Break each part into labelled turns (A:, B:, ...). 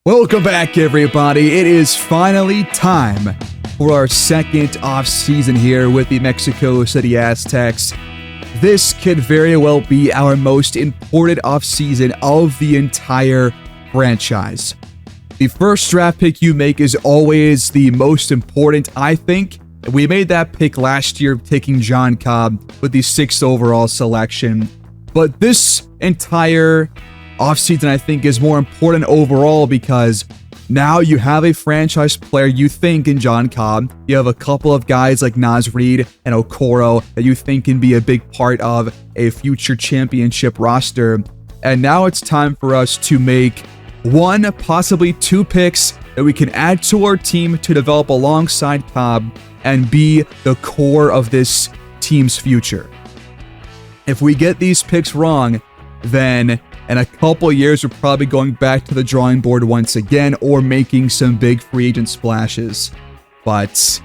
A: Welcome back, everybody. It is finally time for our second off-season here with the Mexico City Aztecs. This could very well be our most important off-season of the entire franchise. The first draft pick you make is always the most important, I think. We made that pick last year, taking John Cobb with the 6th overall selection. But this entire offseason, I think, is more important overall because now you have a franchise player you think in John Cobb. You have a couple of guys like Naz Reid and Okoro that you think can be a big part of a future championship roster. And now it's time for us to make one, possibly two picks that we can add to our team to develop alongside Cobb and be the core of this team's future. If we get these picks wrong, then in a couple of years, we're probably going back to the drawing board once again or making some big free agent splashes. But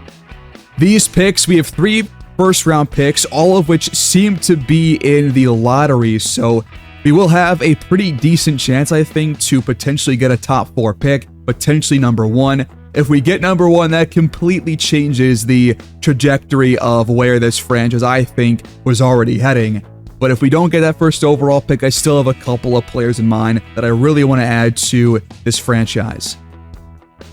A: these picks, we have 3 first-round picks, all of which seem to be in the lottery. So we will have a pretty decent chance, I think, to potentially get a top 4 pick, potentially number 1. If we get number 1, that completely changes the trajectory of where this franchise, I think, was already heading. But if we don't get that first overall pick, I still have a couple of players in mind that I really want to add to this franchise.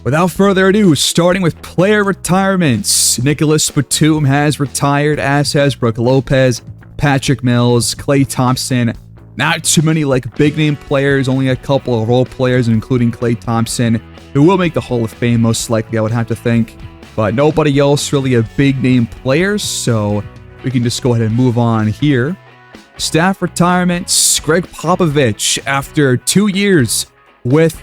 A: Without further ado, starting with player retirements. Nicholas Batum has retired, as has Brook Lopez, Patrick Mills, Klay Thompson. Not too many big name players, only a couple of role players, including Klay Thompson, who will make the Hall of Fame most likely, I would have to think. But nobody else really a big name players, so we can just go ahead and move on here. Staff retirements, Greg Popovich, after 2 years with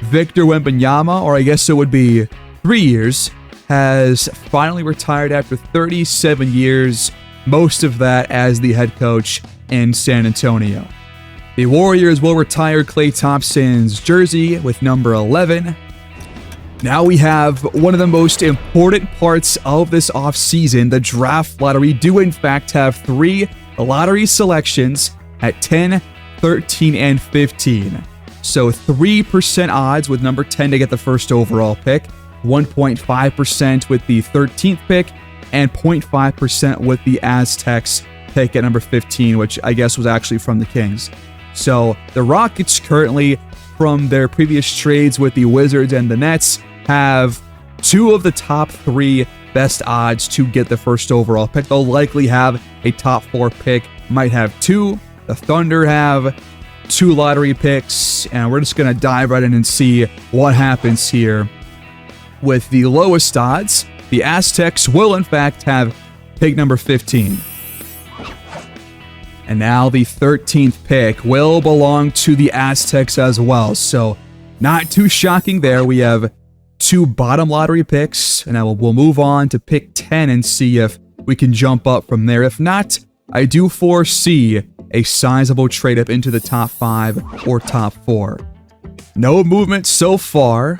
A: Victor Wembanyama, or I guess it would be 3 years, has finally retired after 37 years, most of that as the head coach in San Antonio. The Warriors will retire Klay Thompson's jersey with number 11. Now we have one of the most important parts of this offseason, the draft lottery. We do in fact have 3 lottery selections at 10, 13, and 15. So 3% odds with number 10 to get the first overall pick, 1.5% with the 13th pick, and 0.5% with the Aztecs pick at number 15, which I guess was actually from the Kings. So the Rockets currently, from their previous trades with the Wizards and the Nets, have 2 of the top 3 best odds to get the first overall pick. They'll likely have a top 4 pick, might have 2. The Thunder have 2 lottery picks, and we're just going to dive right in and see what happens here. With the lowest odds, the Aztecs will in fact have pick number 15. And now the 13th pick will belong to the Aztecs as well. So not too shocking there. We have 2 bottom lottery picks, and now we'll move on to pick 10 and see if we can jump up from there. If not, I do foresee a sizable trade up into the top 5 or top 4. No movement so far.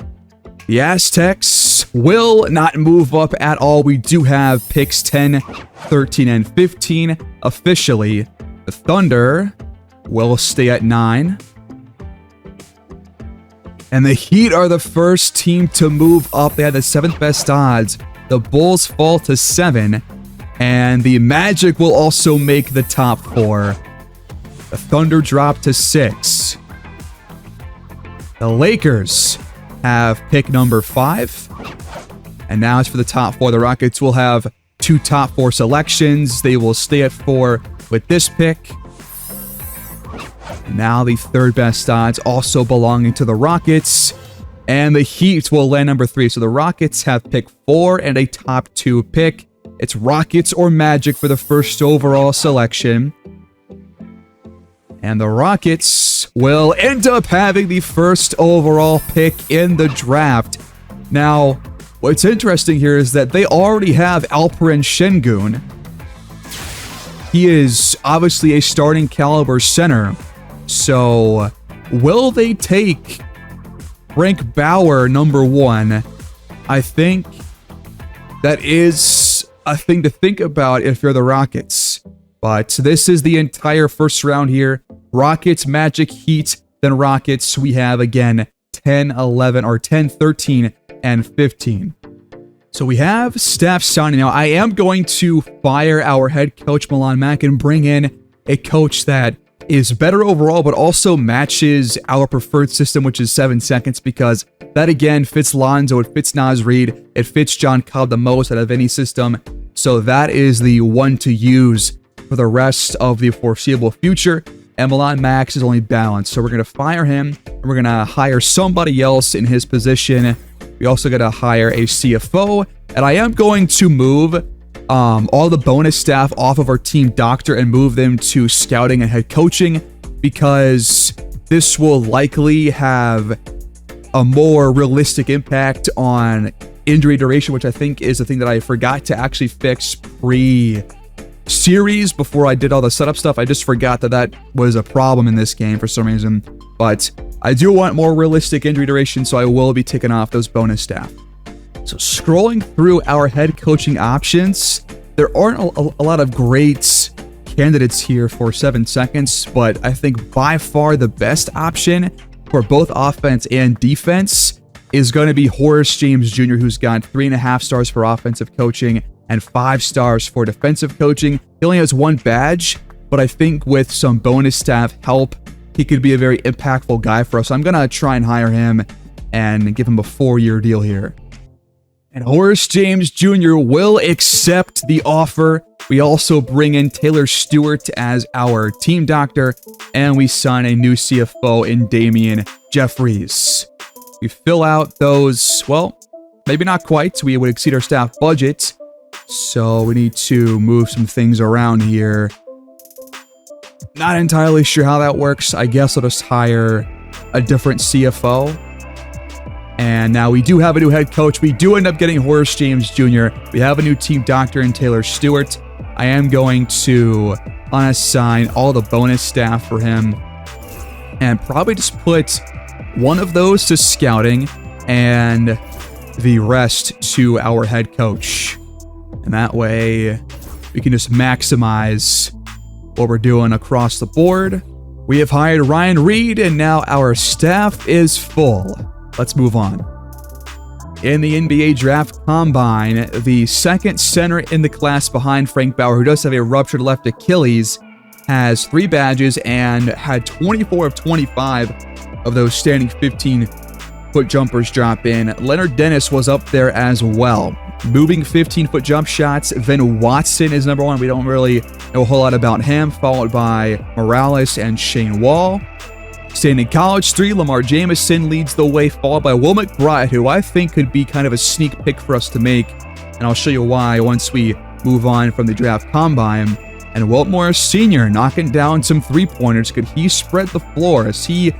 A: The Aztecs will not move up at all. We do have picks 10, 13, and 15 officially. The Thunder will stay at 9. And the Heat are the first team to move up. They had the 7th best odds. The Bulls fall to 7. And the Magic will also make the top 4. The Thunder drop to 6. The Lakers have pick number 5. And now it's for the top 4. The Rockets will have 2 top 4 selections. They will stay at 4 with this pick. Now the 3rd best odds also belonging to the Rockets. And the Heat will land number 3. So the Rockets have pick 4 and a top 2 pick. It's Rockets or Magic for the first overall selection. And the Rockets will end up having the first overall pick in the draft. Now, what's interesting here is that they already have Alperen Şengün. He is obviously a starting caliber center. So, will they take Frank Bauer number 1? I think that is a thing to think about if you're the Rockets. But this is the entire first round here. Rockets, Magic, Heat, then Rockets. We have, again, 10 10, 11, or 10, 13, and 15. So we have staff signing. Now, I am going to fire our head coach, Milan Mack, and bring in a coach that is better overall, but also matches our preferred system, which is 7 seconds, because that, again, fits Lonzo, it fits Naz Reid, it fits John Cobb the most out of any system. So that is the one to use for the rest of the foreseeable future. And Milan Max is only balanced. So we're going to fire him, and we're going to hire somebody else in his position. We also got to hire a CFO, and I am going to move all the bonus staff off of our team doctor and move them to scouting and head coaching, because this will likely have a more realistic impact on injury duration, which I think is the thing that I forgot to actually fix pre-series before I did all the setup stuff. I just forgot that that was a problem in this game for some reason, but I do want more realistic injury duration, so I will be taking off those bonus staff. So scrolling through our head coaching options, there aren't a lot of great candidates here for 7 seconds, but I think by far the best option for both offense and defense is going to be Horace James Jr., who's got 3.5 stars for offensive coaching and 5 stars for defensive coaching. He only has 1 badge, but I think with some bonus staff help, he could be a very impactful guy for us. So I'm going to try and hire him and give him a 4-year deal here. And Horace James Jr. will accept the offer. We also bring in Taylor Stewart as our team doctor, and we sign a new CFO in Damian Jeffries. We fill out those, well, maybe not quite. We would exceed our staff budget, so we need to move some things around here. Not entirely sure how that works. I guess I'll just hire a different CFO. And now we do have a new head coach. We do end up getting Horace James Jr. We have a new team doctor in Taylor Stewart. I am going to unassign all the bonus staff for him and probably just put one of those to scouting and the rest to our head coach. And that way we can just maximize what we're doing across the board. We have hired Ryan Reed, and now our staff is full. Let's move on. In the NBA Draft Combine, the second center in the class behind Frank Bauer, who does have a ruptured left Achilles, has 3 badges and had 24 of 25 of those standing 15-foot jumpers drop in. Leonard Dennis was up there as well. Moving 15-foot jump shots, Vin Watson is number 1. We don't really know a whole lot about him, followed by Morales and Shane Wall. Standing college 3, Lamar Jamison leads the way, followed by Will McBride, who I think could be kind of a sneak pick for us to make, and I'll show you why once we move on from the draft combine. And Wilt Morris Sr. knocking down some 3-pointers. Could he spread the floor? Is he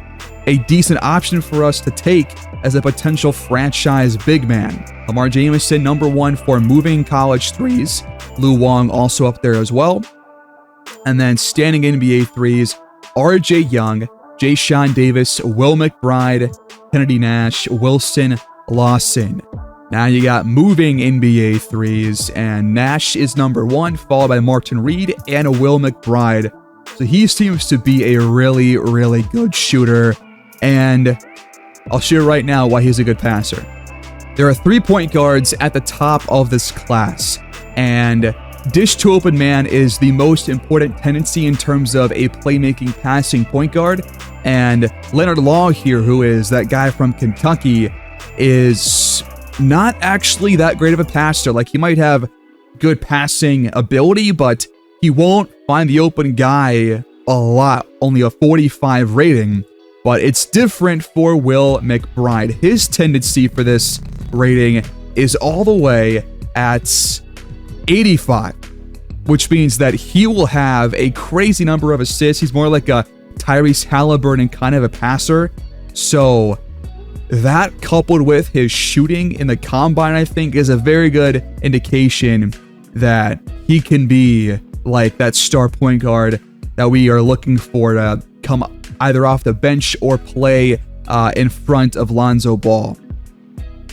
A: a decent option for us to take as a potential franchise big man? Lamar Jamison, number 1 for moving college 3s. Lou Wong also up there as well. And then standing NBA 3s, RJ Young, Jayshawn Davis, Will McBride, Kennedy Nash, Wilson Lawson. Now you got moving NBA 3s, and Nash is number 1, followed by Martin Reed and Will McBride. So he seems to be a really, really good shooter, and I'll show you right now why he's a good passer. There are 3 point guards at the top of this class, and dish to open man is the most important tendency in terms of a playmaking passing point guard. And Leonard Law here, who is that guy from Kentucky, is not actually that great of a passer. Like, he might have good passing ability, but he won't find the open guy a lot. Only a 45 rating. But it's different for Will McBride. His tendency for this rating is all the way at 85, which means that he will have a crazy number of assists. He's more like a Tyrese Halliburton kind of a passer. So that, coupled with his shooting in the combine, I think is a very good indication that he can be like that star point guard that we are looking for to come either off the bench or play in front of Lonzo Ball.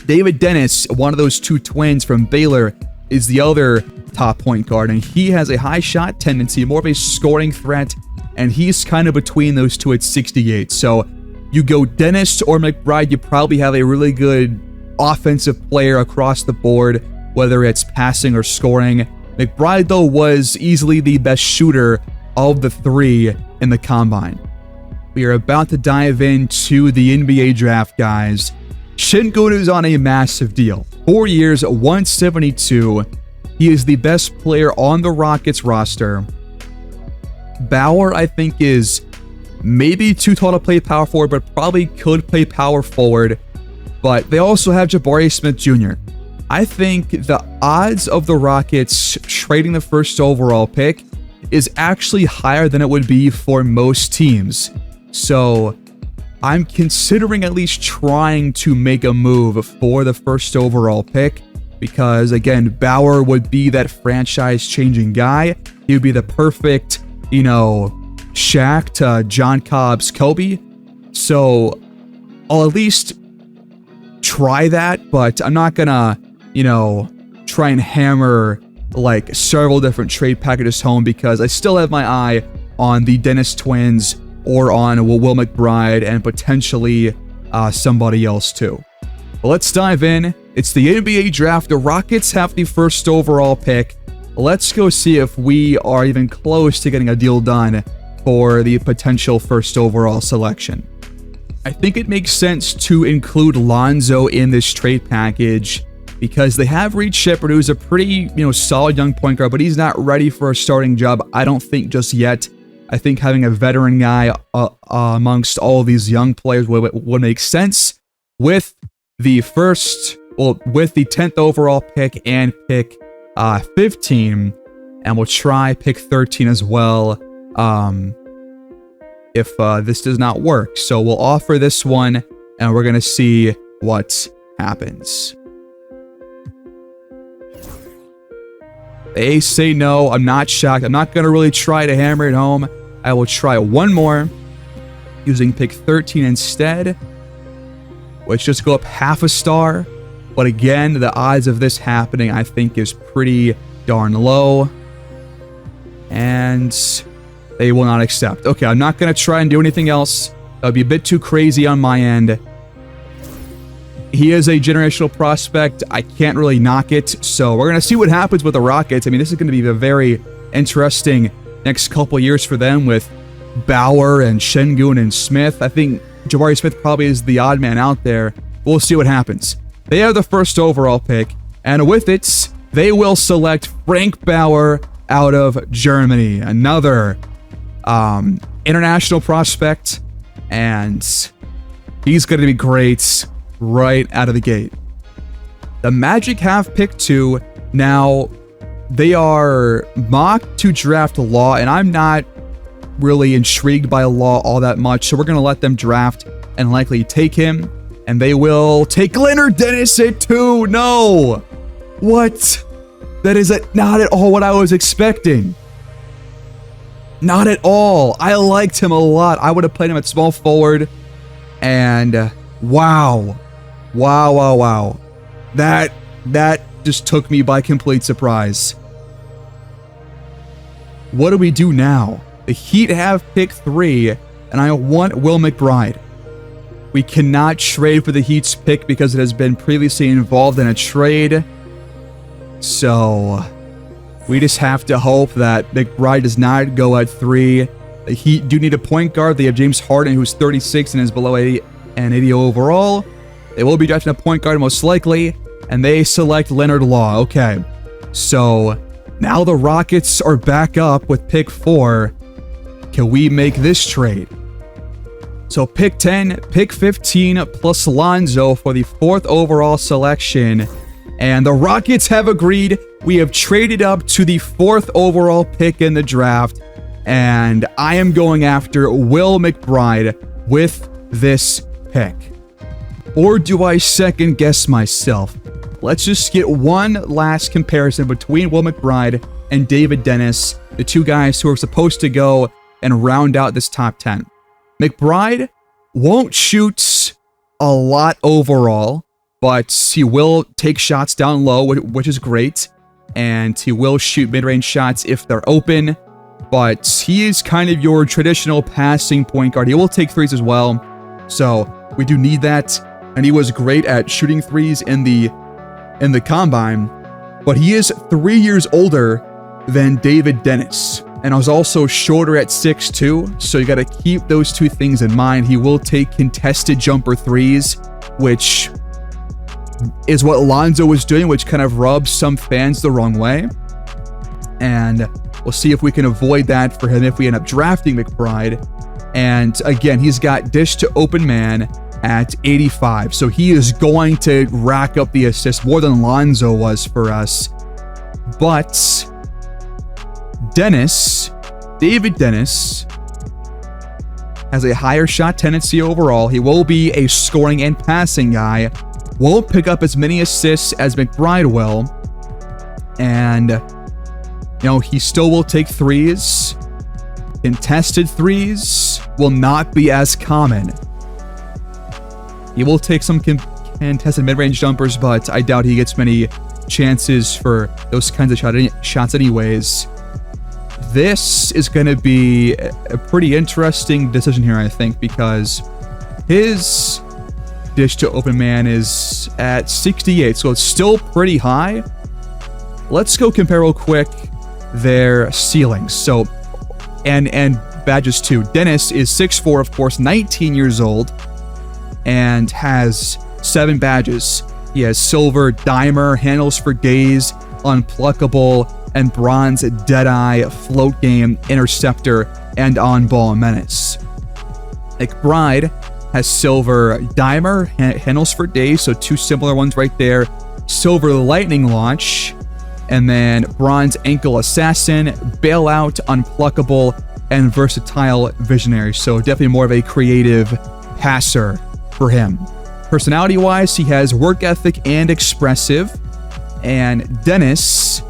A: David Dennis, one of those 2 twins from Baylor, is the other top point guard, and he has a high shot tendency, more of a scoring threat, and he's kind of between those 2 at 68. So you go Dennis or McBride, you probably have a really good offensive player across the board, whether it's passing or scoring. McBride, though, was easily the best shooter of the three in the combine. We are about to dive into the NBA draft, guys. Şengün is on a massive deal. 4 years, 172. He is the best player on the Rockets roster. Bauer, I think, is maybe too tall to play power forward, but probably could play power forward. But they also have Jabari Smith Jr. I think the odds of the Rockets trading the first overall pick is actually higher than it would be for most teams. So I'm considering at least trying to make a move for the first overall pick because, again, Bauer would be that franchise-changing guy. He would be the perfect, Shaq to John Cobb's Kobe. So I'll at least try that, but I'm not gonna, try and hammer like several different trade packages home because I still have my eye on the Dennis twins or on Will McBride and potentially somebody else too. But let's dive in. It's the NBA draft. The Rockets have the first overall pick. Let's go see if we are even close to getting a deal done for the potential first overall selection. I think it makes sense to include Lonzo in this trade package because they have Reed Sheppard, who's a pretty, solid young point guard, but he's not ready for a starting job, I don't think, just yet. I think having a veteran guy amongst all of these young players would make sense with the 10th overall pick and pick 15, and we'll try pick 13 as well if this does not work. So we'll offer this one, and we're going to see what happens. They say no. I'm not shocked. I'm not going to really try to hammer it home. I will try one more using pick 13 instead, which just go up half a star. But again, the odds of this happening, I think, is pretty darn low. And they will not accept. Okay, I'm not going to try and do anything else. That would be a bit too crazy on my end. He is a generational prospect. I can't really knock it. So we're going to see what happens with the Rockets. I mean, this is going to be a very interesting next couple years for them with Bauer and Şengün and Smith. I think Jabari Smith probably is the odd man out there. We'll see what happens. They have the first overall pick, and with it, they will select Frank Bauer out of Germany. Another international prospect, and he's going to be great right out of the gate. The Magic have pick 2. Now, they are mocked to draft Law, and I'm not really intrigued by Law all that much, so we're going to let them draft and likely take him, and they will take Leonard Dennis at 2. No! What? That is not at all what I was expecting. Not at all. I liked him a lot. I would have played him at small forward, and wow. That just took me by complete surprise. What do we do now? The Heat have pick 3, and I want Will McBride. We cannot trade for the Heat's pick because it has been previously involved in a trade. So we just have to hope that McBride does not go at 3. The Heat do need a point guard. They have James Harden, who's 36 and is below 80 overall. They will be drafting a point guard most likely, and they select Leonard Law. Okay, so now the Rockets are back up with pick 4. Can we make this trade? So pick 10, pick 15, plus Lonzo for the 4th overall selection. And the Rockets have agreed. We have traded up to the 4th overall pick in the draft. And I am going after Will McBride with this pick. Or do I second guess myself? Let's just get one last comparison between Will McBride and David Dennis, the two guys who are supposed to go and round out this top 10. McBride won't shoot a lot overall, but he will take shots down low, which is great. And he will shoot mid-range shots if they're open. But he is kind of your traditional passing point guard. He will take threes as well. So we do need that. And he was great at shooting threes in the combine. But he is 3 years older than David Dennis. And I was also shorter at 6'2", so you got to keep those two things in mind. He will take contested jumper threes, which is what Lonzo was doing, which kind of rubs some fans the wrong way. And we'll see if we can avoid that for him if we end up drafting McBride. And again, he's got dish to open man at 85. So he is going to rack up the assists more than Lonzo was for us. But David Dennis, has a higher shot tendency overall. He will be a scoring and passing guy. Won't pick up as many assists as McBride will. And, he still will take threes. Contested threes will not be as common. He will take some contested mid-range jumpers, but I doubt he gets many chances for those kinds of shots anyways. This is going to be a pretty interesting decision here, I think, because his dish to open man is at 68, so it's still pretty high. Let's go compare real quick their ceilings. So, and badges too. Dennis is 6'4", of course, 19 years old, and has 7 badges. He has silver, dimer, handles for days, unpluckable, and bronze Deadeye, float game, interceptor, and on-ball menace. McBride has silver dimer, handles for days, so 2 similar ones right there. Silver lightning launch, and then bronze ankle assassin, bailout, unpluckable, and versatile visionary. So definitely more of a creative passer for him. Personality-wise, he has work ethic and expressive, and Dennis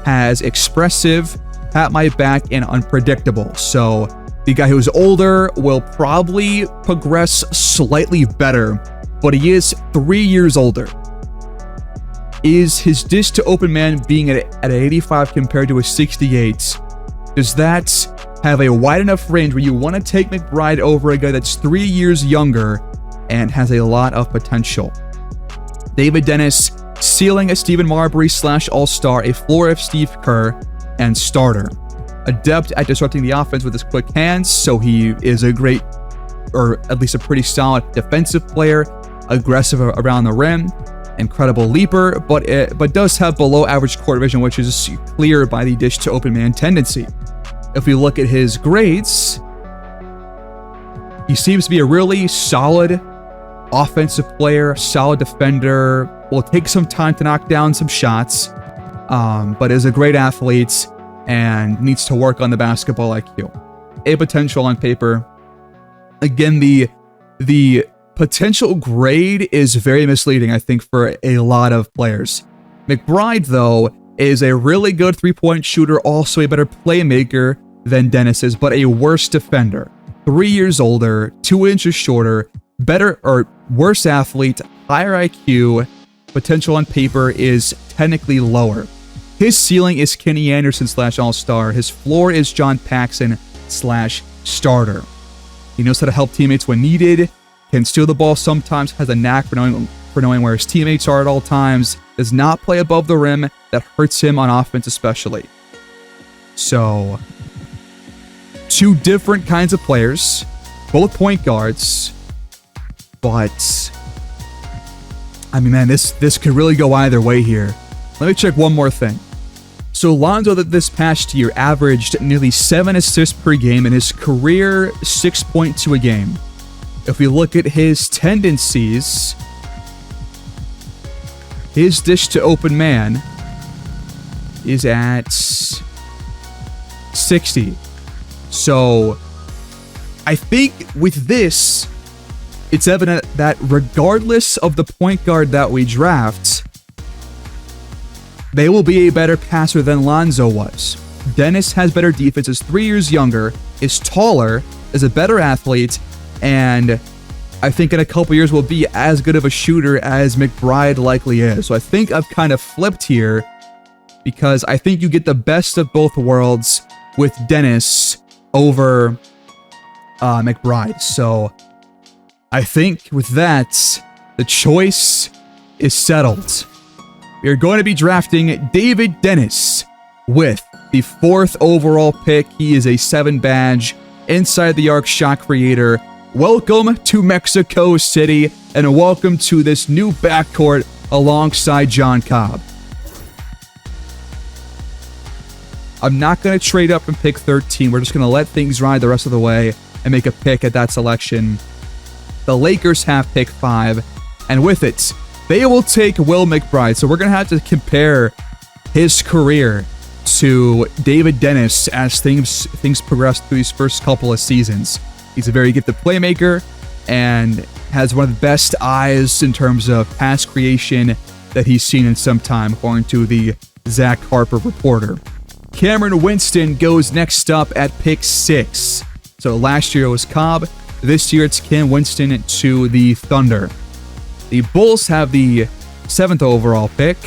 A: has expressive, pat my back, and unpredictable. So the guy who's older will probably progress slightly better, but he is 3 years older. Is his dish to open man being at an 85 compared to a 68? Does that have a wide enough range where you want to take McBride over a guy that's 3 years younger and has a lot of potential? David Dennis, ceiling a Stephen Marbury / All-Star, a floor of Steve Kerr, and starter. Adept at disrupting the offense with his quick hands, so he is a great, or at least a pretty solid defensive player, aggressive around the rim, incredible leaper, but does have below average court vision, which is clear by the dish to open man tendency. If we look at his grades, he seems to be a really solid offensive player, solid defender, will take some time to knock down some shots, but is a great athlete and needs to work on the basketball IQ. A potential on paper. Again, the potential grade is very misleading, I think, for a lot of players. McBride, though, is a really good three-point shooter, also a better playmaker than Dennis is, but a worse defender. 3 years older, 2 inches shorter, better or worse athlete, higher IQ, potential on paper is technically lower. His ceiling is Kenny Anderson / All-Star. His floor is John Paxson / starter. He knows how to help teammates when needed, can steal the ball sometimes, has a knack for knowing where his teammates are at all times, does not play above the rim. That hurts him on offense especially. So, 2 different kinds of players, both point guards, but I mean, man, this could really go either way here. Let me check one more thing. So Lonzo, that this past year averaged nearly 7 assists per game, in his career 6.2 a game. If we look at his tendencies, his dish to open man is at 60. So I think with this, it's evident that regardless of the point guard that we draft, they will be a better passer than Lonzo was. Dennis has better defense, is 3 years younger, is taller, is a better athlete, and I think in a couple years will be as good of a shooter as McBride likely is. So I think I've kind of flipped here, because I think you get the best of both worlds with Dennis over McBride. So I think with that, the choice is settled. We are going to be drafting David Dennis with the 4th overall pick. He is a 7 badge inside the arc shot creator. Welcome to Mexico City, and welcome to this new backcourt alongside John Cobb. I'm not going to trade up from pick 13. We're just going to let things ride the rest of the way and make a pick at that selection. The Lakers have pick 5, and with it, they will take Will McBride. So we're going to have to compare his career to David Dennis as things progress through these first couple of seasons. He's a very gifted playmaker and has one of the best eyes in terms of pass creation that he's seen in some time, according to the Zach Harper reporter. Cameron Winston goes next up at pick 6. So last year it was Cobb. This year it's Cam Winston to the Thunder. The Bulls have the 7th overall pick,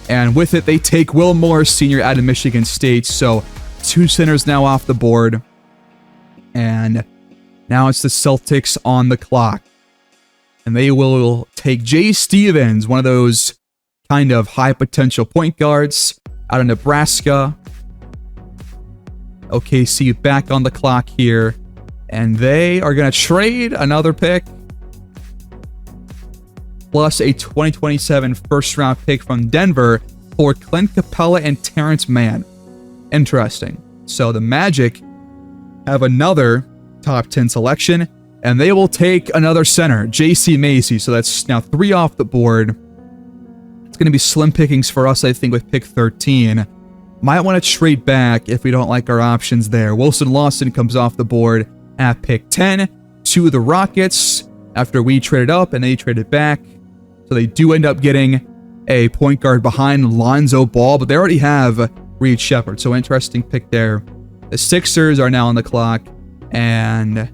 A: and with it they take Will Morris Sr. out of Michigan State. So 2 centers now off the board, and now it's the Celtics on the clock. And they will take Jay Stevens, one of those kind of high potential point guards out of Nebraska. OKC back on the clock here, and they are going to trade another pick plus a 2027 first-round pick from Denver for Clint Capella and Terrence Mann. Interesting. So the Magic have another top 10 selection, and they will take another center, J.C. Macy. So that's now 3 off the board. It's going to be slim pickings for us, I think, with pick 13. Might want to trade back if we don't like our options there. Wilson Lawson comes off the board at pick 10 to the Rockets after we traded up and they traded back. So they do end up getting a point guard behind Lonzo Ball, but they already have Reed Shepherd. So interesting pick there. The Sixers are now on the clock, and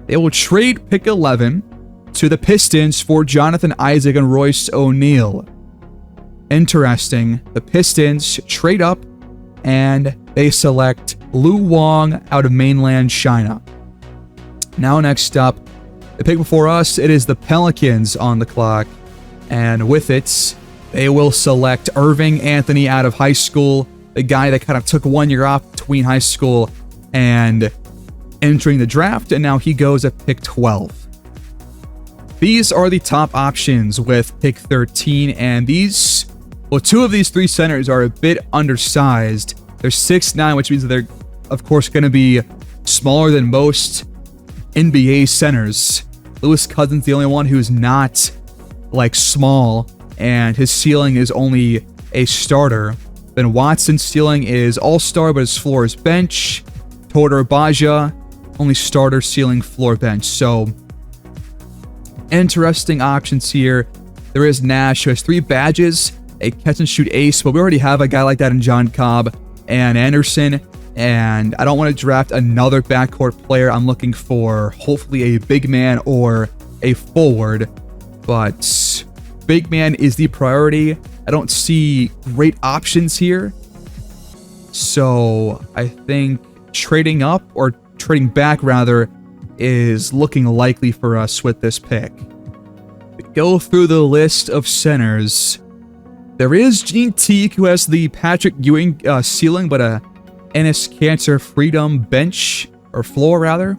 A: they will trade pick 11 to the Pistons for Jonathan Isaac and Royce O'Neal. Interesting. The Pistons trade up, and they select Lou Wong out of mainland China. Now next up, the pick before us, it is the Pelicans on the clock. And with it, they will select Irving Anthony out of high school, the guy that kind of took 1 year off between high school and entering the draft, and now he goes at pick 12. These are the top options with pick 13, and these, well, 2 of these 3 centers are a bit undersized. They're 6'9", which means that they're, of course, going to be smaller than most NBA centers. Lewis Cousins, the only one who's not like small, and his ceiling is only a starter. Ben Watson's ceiling is all-star, but his floor is bench. Todor Baja, only starter, ceiling, floor, bench. So interesting options here. There is Nash, who has 3 badges, a catch-and-shoot ace, but we already have a guy like that in John Cobb and Anderson, and I don't want to draft another backcourt player. I'm looking for hopefully a big man or a forward, but big man is the priority. I don't see great options here, so I think trading up, or trading back rather, is looking likely for us with this pick. We go through the list of centers. There is Gene Teague, who has the Patrick Ewing ceiling, but a Enes Kanter Freedom bench, or floor rather.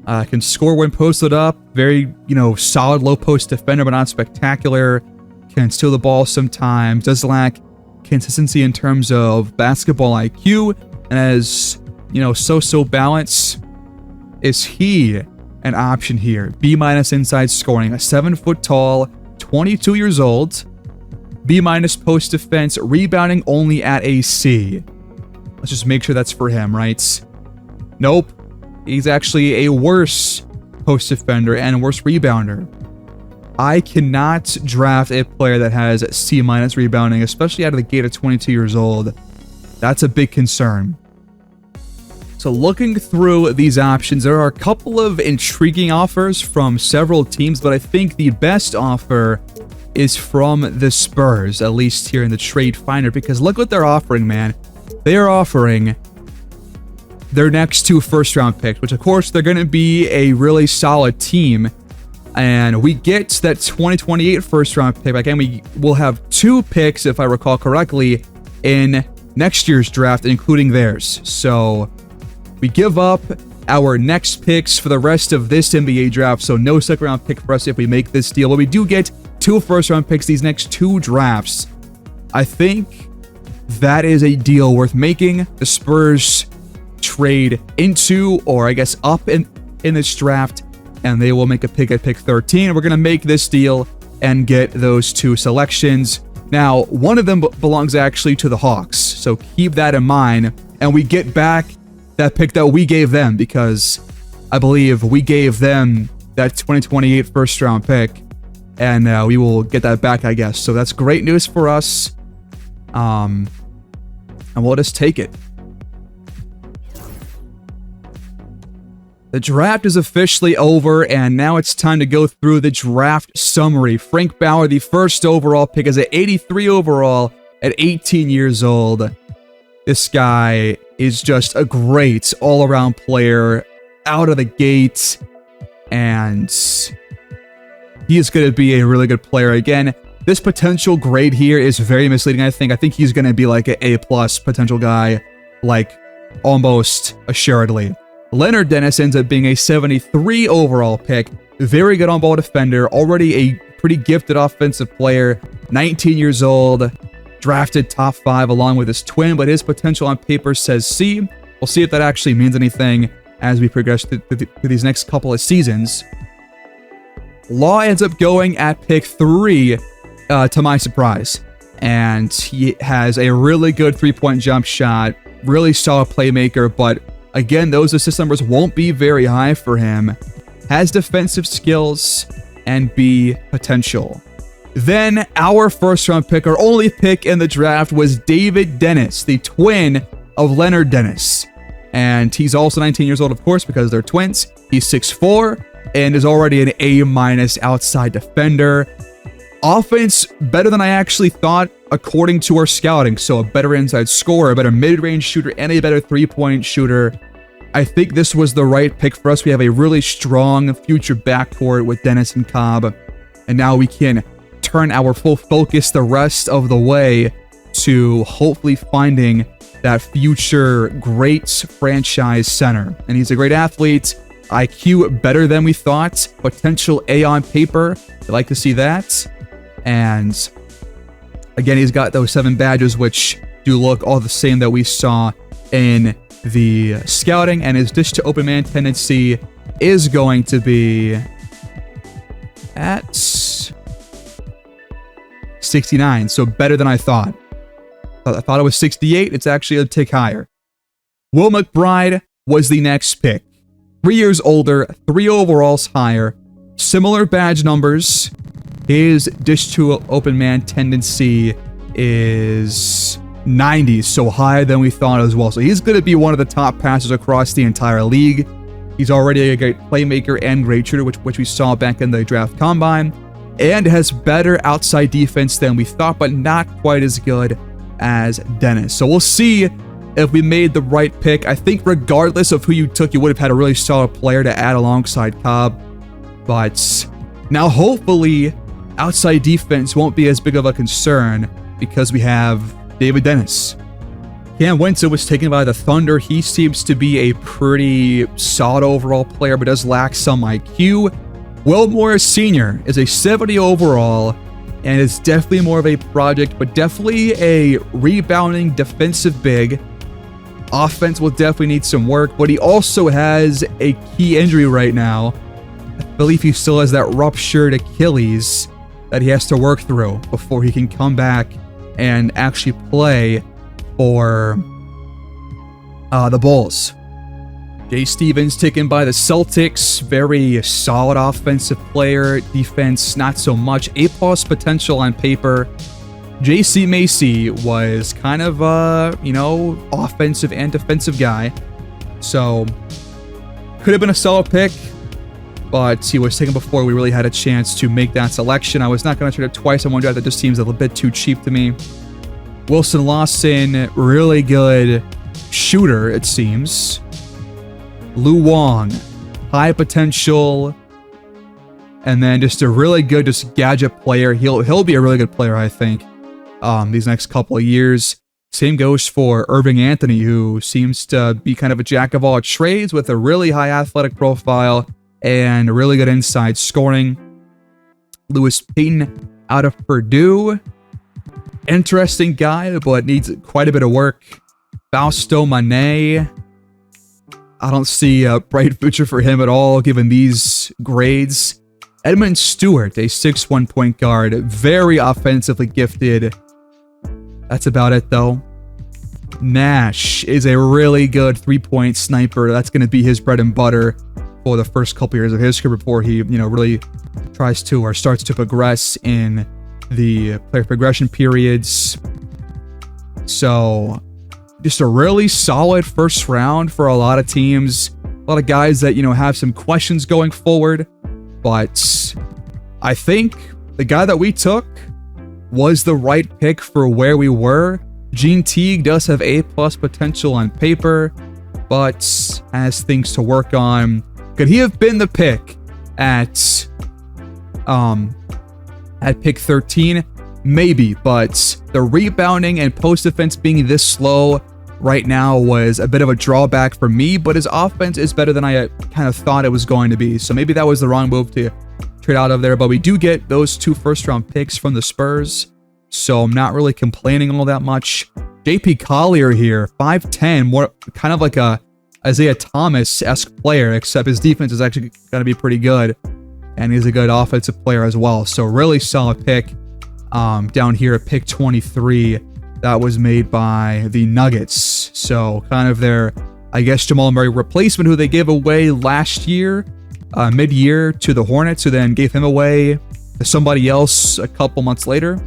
A: Can score when posted up. Very, solid low post defender, but not spectacular. Can steal the ball sometimes. Does lack consistency in terms of basketball IQ, and as so-so balance. Is he an option here? B- inside scoring. A 7-foot tall, 22 years old. B- post defense, rebounding only at a C. Let's just make sure that's for him, right? Nope. He's actually a worse post defender and worse rebounder. I cannot draft a player that has C- rebounding, especially out of the gate at 22 years old. That's a big concern. So looking through these options, there are a couple of intriguing offers from several teams, but I think the best offer is from the Spurs, at least here in the trade finder, because look what they're offering, man. They are offering their next 2 first-round picks, which of course they're going to be a really solid team. And we get that 2028 first-round pick. Again, we will have 2 picks, if I recall correctly, in next year's draft, including theirs. So we give up our next picks for the rest of this NBA draft, so no second-round pick for us if we make this deal. But we do get 2 first-round picks these next 2 drafts. I think that is a deal worth making. The Spurs trade into, or I guess up in this draft, and they will make a pick at pick 13. We're going to make this deal and get those 2 selections. Now, one of them belongs actually to the Hawks, so keep that in mind. And we get back that pick that we gave them, because I believe we gave them that 2028 first-round pick, and we will get that back, I guess. So that's great news for us, and we'll just take it. The draft is officially over, and now it's time to go through the draft summary. Frank Bauer, the first overall pick, is at 83 overall at 18 years old. This guy is just a great all-around player out of the gate, and he is going to be a really good player. Again, this potential grade here is very misleading, I think. I think he's going to be like an A+ potential guy, like almost assuredly. Leonard Dennis ends up being a 73 overall pick. Very good on-ball defender. Already a pretty gifted offensive player. 19 years old. Drafted top 5 along with his twin, but his potential on paper says C. We'll see if that actually means anything as we progress through these next couple of seasons. Law ends up going at pick 3, to my surprise. And he has a really good three-point jump shot. Really solid playmaker, but again, those assist numbers won't be very high for him. Has defensive skills and B potential. Then our first-round pick, our only pick in the draft, was David Dennis, the twin of Leonard Dennis. And he's also 19 years old, of course, because they're twins. He's 6'4", and is already an A- outside defender. Offense better than I actually thought, according to our scouting. So a better inside scorer, a better mid-range shooter, and a better three-point shooter. I think this was the right pick for us. We have a really strong future backcourt with Dennis and Cobb. And now we can turn our full focus the rest of the way to hopefully finding that future great franchise center. And he's a great athlete. IQ better than we thought. Potential A on paper. I'd like to see that. And again, he's got those 7 badges, which do look all the same that we saw in the scouting. And his dish to open man tendency is going to be at 69. So better than I thought. I thought it was 68. It's actually a tick higher. Will McBride was the next pick. 3 years older, 3 overalls higher, similar badge numbers. His dish to open man tendency is 90, so higher than we thought as well. So he's going to be one of the top passers across the entire league. He's already a great playmaker and great shooter, which we saw back in the draft combine, and has better outside defense than we thought, but not quite as good as Dennis. So we'll see if we made the right pick. I think regardless of who you took, you would have had a really solid player to add alongside Cobb. But now hopefully outside defense won't be as big of a concern because we have David Dennis. Cam Wentz was taken by the Thunder. He seems to be a pretty solid overall player, but does lack some IQ. Will Morris Sr. is a 70 overall and is definitely more of a project, but definitely a rebounding defensive big. Offense will definitely need some work, but he also has a key injury right now. I believe he still has that ruptured Achilles that he has to work through before he can come back and actually play for the Bulls. Jay Stevens taken by the Celtics. Very solid offensive player. Defense, not so much. A+ potential on paper. J.C. Macy was kind of offensive and defensive guy. So, could have been a solid pick, but he was taken before we really had a chance to make that selection. I was not going to trade it twice on one draft. That just seems a little bit too cheap to me. Wilson Lawson, really good shooter, it seems. Lu Wang, high potential, and then just a really good gadget player. He'll be a really good player, I think, these next couple of years. Same goes for Irving Anthony, who seems to be kind of a jack of all trades with a really high athletic profile and really good inside scoring. Lewis Payton out of Purdue. Interesting guy, but needs quite a bit of work. Fausto Mane. I don't see a bright future for him at all, given these grades. Edmund Stewart, a 6'1" point guard. Very offensively gifted. That's about it, though. Nash is a really good three-point sniper. That's going to be his bread and butter for the first couple years of his career before he, really tries to or starts to progress in the player progression periods. So, just a really solid first round for a lot of teams. A lot of guys that, have some questions going forward. But I think the guy that we took was the right pick for where we were. Gene Teague does have A+ potential on paper, but has things to work on. Could he have been the pick at pick 13? Maybe, but the rebounding and post defense being this slow right now was a bit of a drawback for me, but his offense is better than I kind of thought it was going to be. So maybe that was the wrong move to trade out of there, but we do get those 2 first-round picks from the Spurs, so I'm not really complaining all that much. JP Collier here, 5'10", more kind of like a Isaiah Thomas-esque player, except his defense is actually going to be pretty good, and he's a good offensive player as well. So really solid pick down here at pick 23. That was made by the Nuggets. So kind of their, I guess, Jamal Murray replacement, who they gave away last year, mid-year, to the Hornets, who then gave him away to somebody else a couple months later.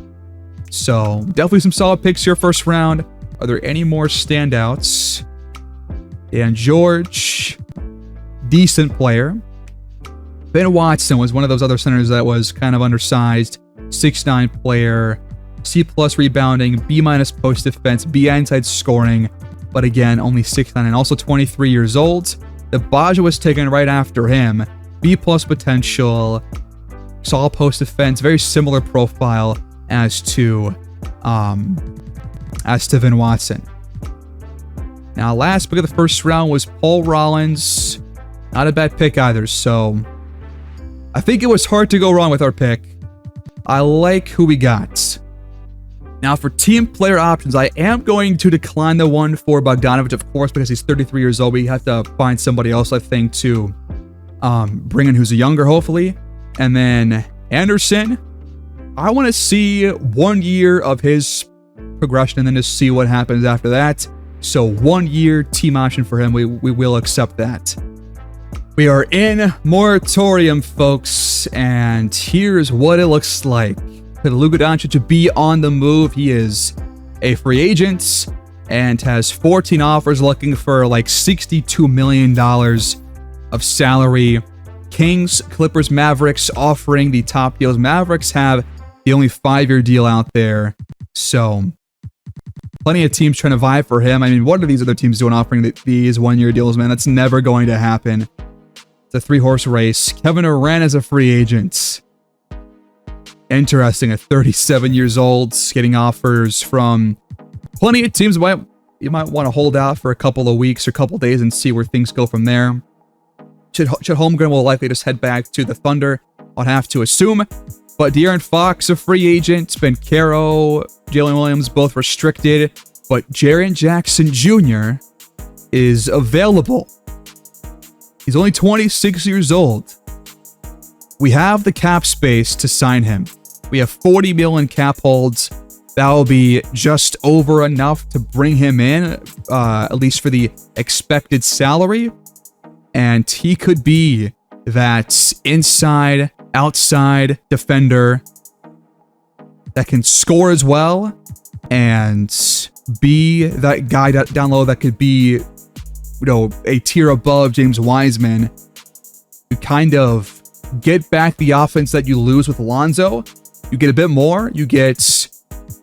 A: So definitely some solid picks here first round. Are there any more standouts? And George, decent player. Ben Watson was one of those other centers that was kind of undersized. 6'9" player. C+ rebounding, B- post defense, B inside scoring, but again, only 6'9" and also 23 years old. The Baja was taken right after him. B+ potential, solid post defense, very similar profile as to Ben Watson. Now, last pick of the first round was Paul Rollins. Not a bad pick either, so I think it was hard to go wrong with our pick. I like who we got. Now, for team player options, I am going to decline the one for Bogdanovic, of course, because he's 33 years old. We have to find somebody else, I think, to bring in who's younger, hopefully. And then Anderson, I want to see 1 year of his progression and then just see what happens after that. So 1 year team option for him. We will accept that. We are in moratorium, folks, and here's what it looks like. For Luka Doncic to be on the move, he is a free agent and has 14 offers looking for like $62 million of salary. Kings, Clippers, Mavericks offering the top deals. Mavericks have the only 5-year deal out there. So plenty of teams trying to vie for him. I mean, what are these other teams doing offering these 1-year deals, man? That's never going to happen. It's a 3-horse race. Kevin Durant is a free agent. Interesting, at 37 years old, getting offers from plenty of teams. You might want to hold out for a couple of weeks or a couple of days and see where things go from there. Chet Holmgren will likely just head back to the Thunder, I'd have to assume. But De'Aaron Fox, a free agent. Ben Caro, Jalen Williams, both restricted. But Jaren Jackson Jr. is available. He's only 26 years old. We have the cap space to sign him. We have 40 million cap holds. That will be just over enough to bring him in, at least for the expected salary. And he could be that inside, outside defender that can score as well and be that guy down low that could be, a tier above James Wiseman to kind of get back the offense that you lose with Lonzo. You get a bit more. You get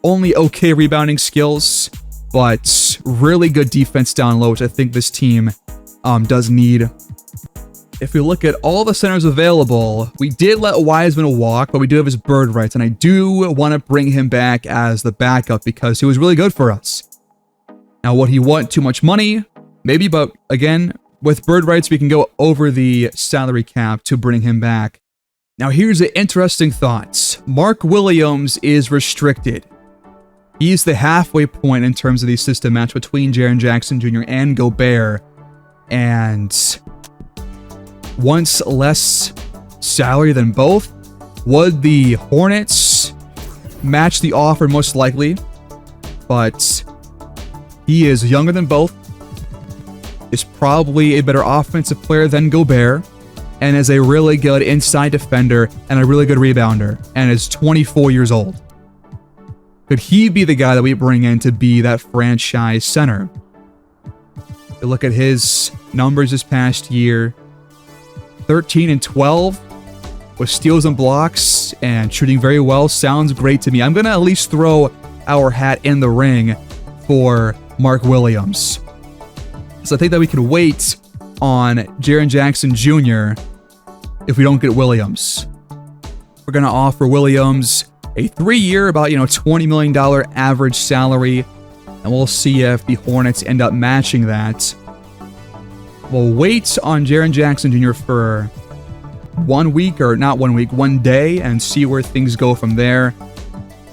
A: only okay rebounding skills, but really good defense down low, which I think this team does need. If we look at all the centers available, we did let Wiseman walk, but we do have his bird rights, and I do want to bring him back as the backup because he was really good for us. Now, would he want too much money? Maybe, but again, with bird rights, we can go over the salary cap to bring him back. Now, here's the interesting thoughts. Mark Williams is restricted. He's the halfway point in terms of the system match between Jaren Jackson Jr. and Gobert, and wants less salary than both. Would the Hornets match the offer? Most likely, but he is younger than both, is probably a better offensive player than Gobert, and is a really good inside defender and a really good rebounder, and is 24 years old. Could he be the guy that we bring in to be that franchise center? If you look at his numbers this past year, 13 and 12 with steals and blocks and shooting very well. Sounds great to me. I'm going to at least throw our hat in the ring for Mark Williams. So I think that we could wait on Jaren Jackson Jr. if we don't get Williams. We're going to offer Williams a 3-year, about, $20 million average salary, and we'll see if the Hornets end up matching that. We'll wait on Jaren Jackson Jr. for 1 week, or not 1 week, 1 day, and see where things go from there.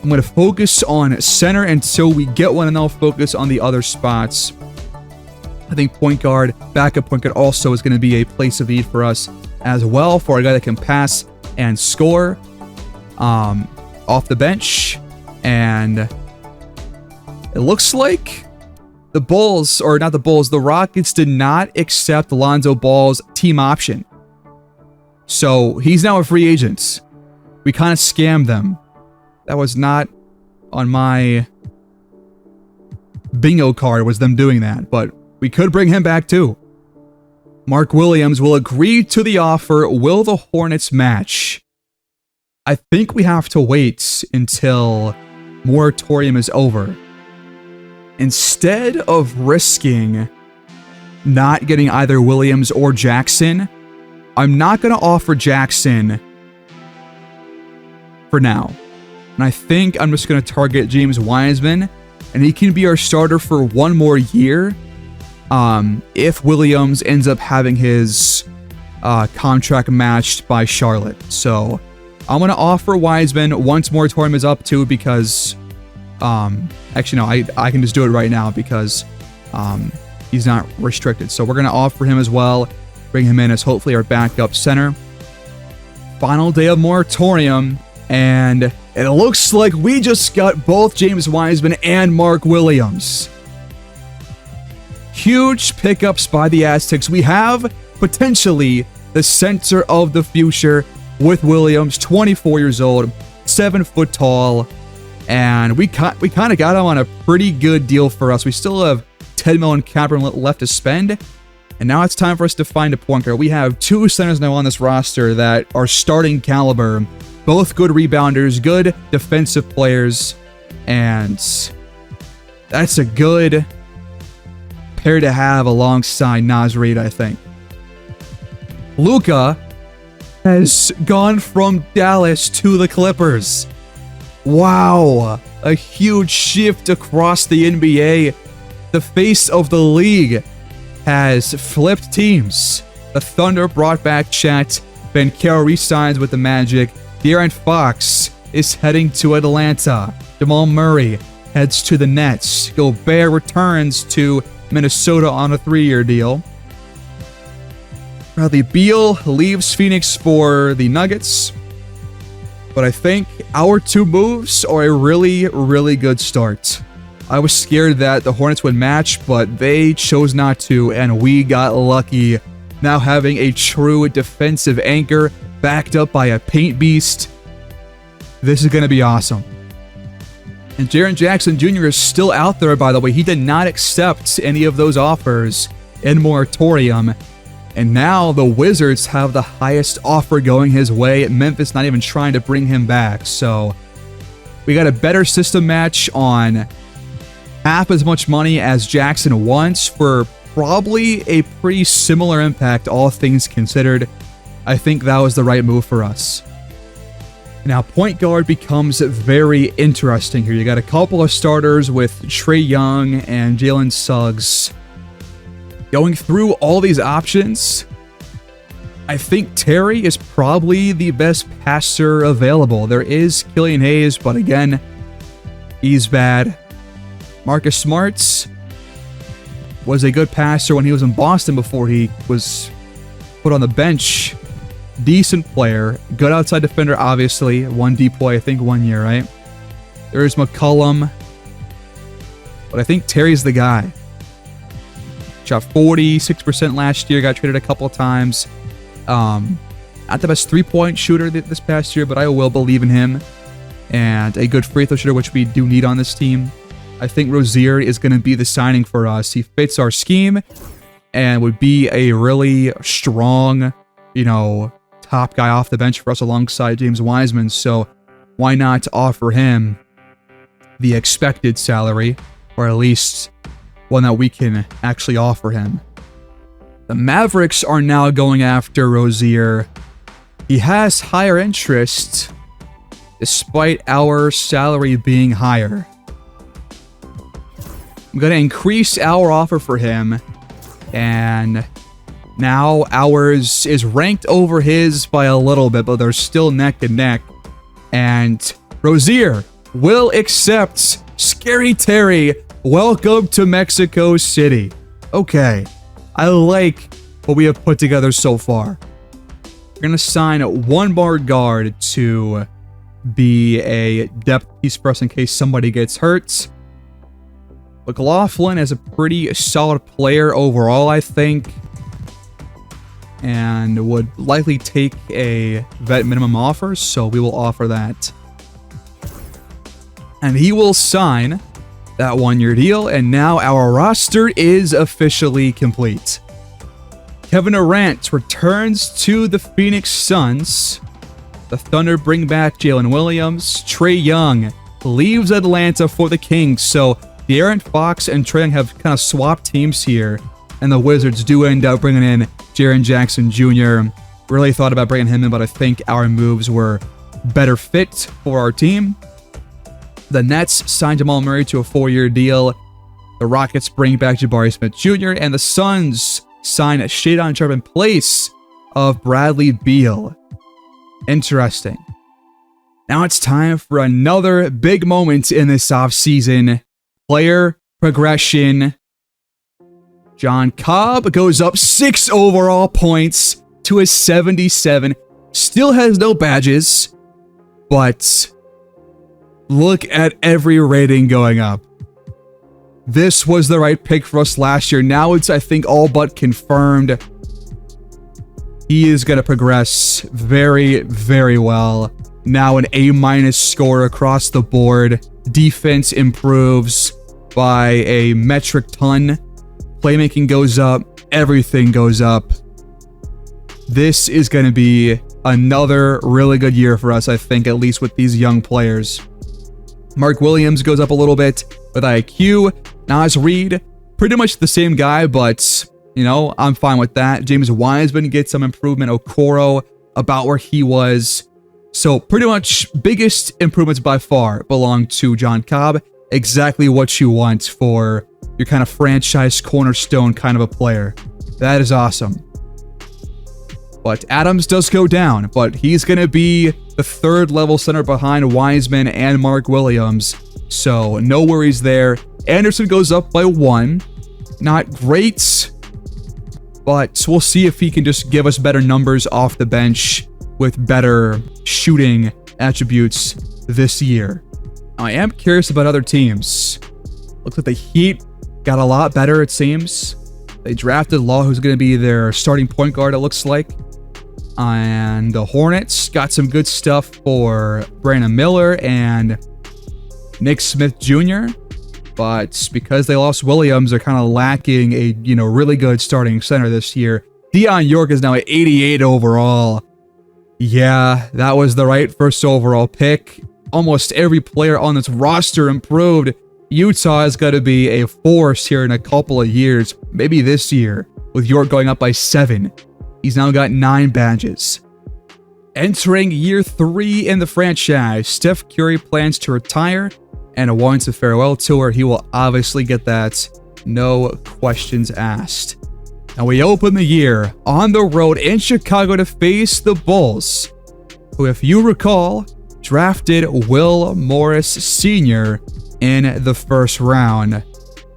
A: I'm going to focus on center until we get one, and then I'll focus on the other spots. I think point guard, backup point guard also is going to be a place of need for us as well, for a guy that can pass and score off the bench. And it looks like the Bulls, or not the Bulls, the Rockets did not accept Lonzo Ball's team option. So he's now a free agent. We kind of scammed them. That was not on my bingo card, was them doing that, but we could bring him back too. Mark Williams will agree to the offer. Will the Hornets match? I think we have to wait until moratorium is over. Instead of risking not getting either Williams or Jackson, I'm not going to offer Jackson for now. And I think I'm just going to target James Wiseman, and he can be our starter for 1 more year if Williams ends up having his contract matched by Charlotte. So I'm going to offer Wiseman once moratorium is up too, because actually no, I can just do it right now because he's not restricted. So we're going to offer him as well, bring him in as hopefully our backup center. Final day of moratorium, and it looks like we just got both James Wiseman and Mark Williams. Huge pickups by the Aztecs. We have potentially the center of the future with Williams, 24 years old, 7 foot tall, and we kind of got him on a pretty good deal for us. We still have $10 million cap room left to spend, and now it's time for us to find a point guard. We have 2 centers now on this roster that are starting caliber, both good rebounders, good defensive players, and that's a good pair to have alongside Naz Reid, I think. Luka has gone from Dallas to the Clippers. Wow, a huge shift across the NBA. The face of the league has flipped teams. The Thunder brought back Chet. Banchero re-signs with the Magic. De'Aaron Fox is heading to Atlanta. Jamal Murray heads to the Nets. Gobert returns to Minnesota on a 3-year deal. Bradley Beal leaves Phoenix for the Nuggets. But I think our 2 moves are a really, really good start. I was scared that the Hornets would match, but they chose not to, and we got lucky. Now having a true defensive anchor backed up by a paint beast. This is going to be awesome. And Jaren Jackson Jr. is still out there, by the way. He did not accept any of those offers in moratorium. And now the Wizards have the highest offer going his way. Memphis not even trying to bring him back. So we got a better system match on half as much money as Jackson wants for probably a pretty similar impact, all things considered. I think that was the right move for us. Now, point guard becomes very interesting here. You got a couple of starters with Trae Young and Jalen Suggs. Going through all these options, I think Terry is probably the best passer available. There is Killian Hayes, but again, he's bad. Marcus Smarts was a good passer when he was in Boston before he was put on the bench. Decent player. Good outside defender, obviously. One DPOY, I think, 1 year, right? There's McCollum. But I think Terry's the guy. Shot 46% last year. Got traded a couple of times. Not the best three-point shooter this past year, but I will believe in him. And a good free throw shooter, which we do need on this team. I think Rozier is going to be the signing for us. He fits our scheme and would be a really strong, top guy off the bench for us alongside James Wiseman. So why not offer him the expected salary, or at least one that we can actually offer him? The Mavericks are now going after Rozier. He has higher interest despite our salary being higher. I'm going to increase our offer for him, and now ours is ranked over his by a little bit, but they're still neck and neck. And Rozier will accept Scary Terry. Welcome to Mexico City. Okay, I like what we have put together so far. We're going to sign one more guard to be a depth piece for us in case somebody gets hurt. McLaughlin is a pretty solid player overall, I think, and would likely take a vet minimum offer, so we will offer that. And he will sign that 1-year deal, and now our roster is officially complete. Kevin Durant returns to the Phoenix Suns. The Thunder bring back Jalen Williams. Trae Young leaves Atlanta for the Kings, so De'Aaron Fox and Trae Young have kind of swapped teams here, and the Wizards do end up bringing in Jaren Jackson Jr. Really thought about bringing him in, but I think our moves were better fit for our team. The Nets signed Jamal Murray to a 4-year deal. The Rockets bring back Jabari Smith Jr., and the Suns sign Shadon Sharpe in place of Bradley Beal. Interesting. Now it's time for another big moment in this offseason. Player progression. John Cobb goes up 6 overall points to a 77. Still has no badges, but look at every rating going up. This was the right pick for us last year. Now it's, I think, all but confirmed. He is going to progress very, very well. Now an A- score across the board. Defense improves by a metric ton. Playmaking goes up. Everything goes up. This is going to be another really good year for us, I think, at least with these young players. Mark Williams goes up a little bit with IQ. Naz Reid, pretty much the same guy, but, I'm fine with that. James Wiseman gets some improvement. Okoro, about where he was. So pretty much biggest improvements by far belong to John Cobb. Exactly what you want for your kind of franchise cornerstone kind of a player. That is awesome. But Adams does go down, but he's going to be the 3rd level center behind Wiseman and Mark Williams. So no worries there. Anderson goes up by 1. Not great, but we'll see if he can just give us better numbers off the bench with better shooting attributes this year. I am curious about other teams. Looks like the Heat got a lot better, it seems. They drafted Law, who's going to be their starting point guard, it looks like. And the Hornets got some good stuff for Brandon Miller and Nick Smith Jr., but because they lost Williams, they're kind of lacking a, really good starting center this year. Deion York is now at 88 overall. Yeah, that was the right first overall pick. Almost every player on this roster improved. Utah is going to be a force here in a couple of years, maybe this year, with York going up by 7. He's now got 9 badges. Entering year 3 in the franchise, Steph Curry plans to retire and wants a farewell tour. He will obviously get that, no questions asked. And we open the year on the road in Chicago to face the Bulls, who, if you recall, drafted Will Morris Sr. in the first round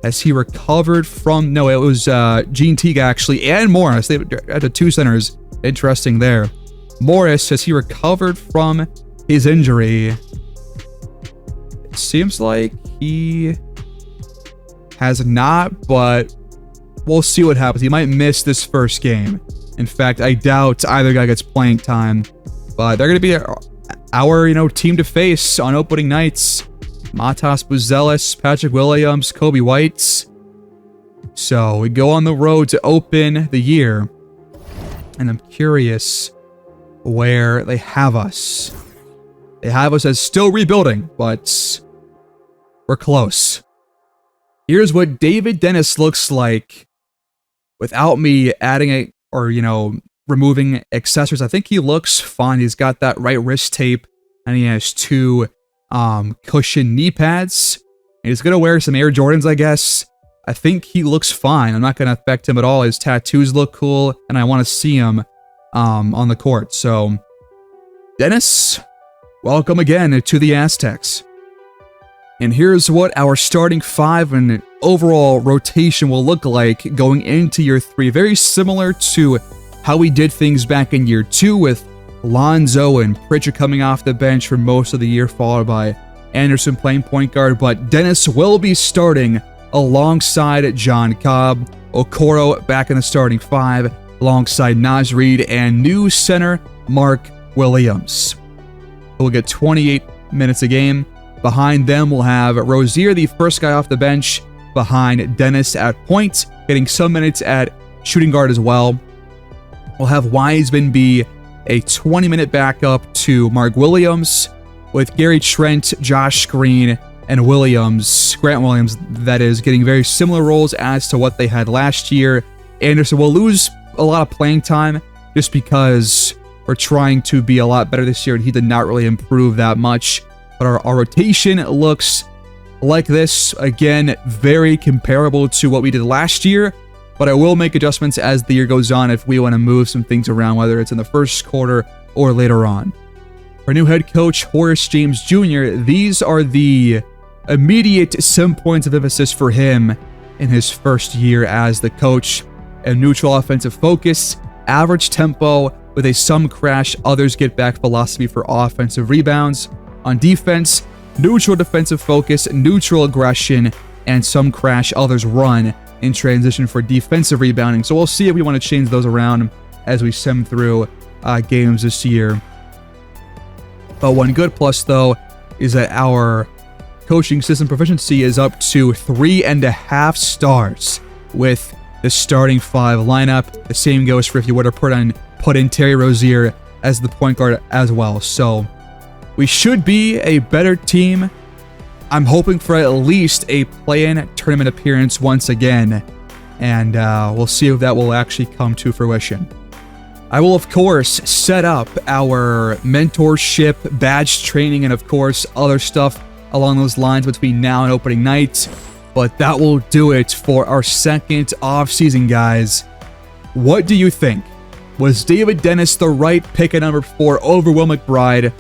A: as he recovered from... No, it was Gene Teague, actually, and Morris. They had the 2 centers. Interesting there. Morris, as he recovered from his injury, it seems like he has not, but we'll see what happens. He might miss this first game. In fact, I doubt either guy gets playing time, but they're going to be our team to face on opening nights. Matas Buzelis, Patrick Williams, Kobe White. So we go on the road to open the year, and I'm curious where they have us. They have us as still rebuilding, but we're close. Here's what David Dennis looks like without me adding removing accessories. I think he looks fine. He's got that right wrist tape, and he has 2 cushion knee pads. And he's gonna wear some Air Jordans, I guess. I think he looks fine. I'm not gonna affect him at all. His tattoos look cool, and I want to see him on the court. So, Dennis, welcome again to the Aztecs. And here's what our starting 5 and overall rotation will look like going into year 3. Very similar to how we did things back in year 2 with Lonzo and Pritchard coming off the bench for most of the year, followed by Anderson playing point guard. But Dennis will be starting alongside John Cobb. Okoro back in the starting 5 alongside Naz Reid and new center Mark Williams. We'll get 28 minutes a game. Behind them, we'll have Rozier, the first guy off the bench, behind Dennis at point, getting some minutes at shooting guard as well. We'll have Wiseman be a 20-minute backup to Mark Williams, with Gary Trent, Josh Green, and Grant Williams, that is, getting very similar roles as to what they had last year. Anderson will lose a lot of playing time just because we're trying to be a lot better this year, and he did not really improve that much. But our rotation looks like this. Again, very comparable to what we did last year, but I will make adjustments as the year goes on if we want to move some things around, whether it's in the first quarter or later on. Our new head coach, Horace James Jr., these are the immediate 7 points of emphasis for him in his first year as the coach. A neutral offensive focus, average tempo with a some crash, others get back philosophy for offensive rebounds. On defense, neutral defensive focus, neutral aggression, and some crash, others run in transition for defensive rebounding. So we'll see if we want to change those around as we sim through games this year. But one good plus, though, is that our coaching system proficiency is up to 3.5 stars with the starting 5 lineup. The same goes for if you were to put in Terry Rozier as the point guard as well. So we should be a better team. I'm hoping for at least a play-in tournament appearance once again, and we'll see if that will actually come to fruition. I will, of course, set up our mentorship, badge training, and, of course, other stuff along those lines between now and opening night. But that will do it for our second offseason, guys. What do you think? Was David Dennis the right pick at number 4 over Will McBride?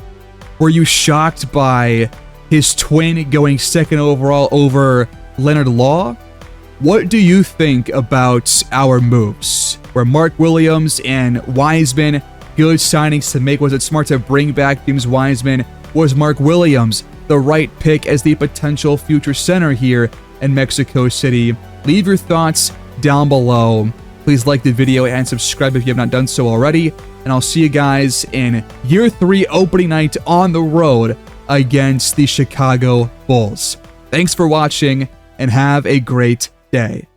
A: Were you shocked by his twin going second overall over Leonard Law? What do you think about our moves? Were Mark Williams and Wiseman good signings to make? Was it smart to bring back James Wiseman? Was Mark Williams the right pick as the potential future center here in Mexico City? Leave your thoughts down below. Please like the video and subscribe if you have not done so already. And I'll see you guys in year 3 opening night on the road against the Chicago Bulls. Thanks for watching and have a great day.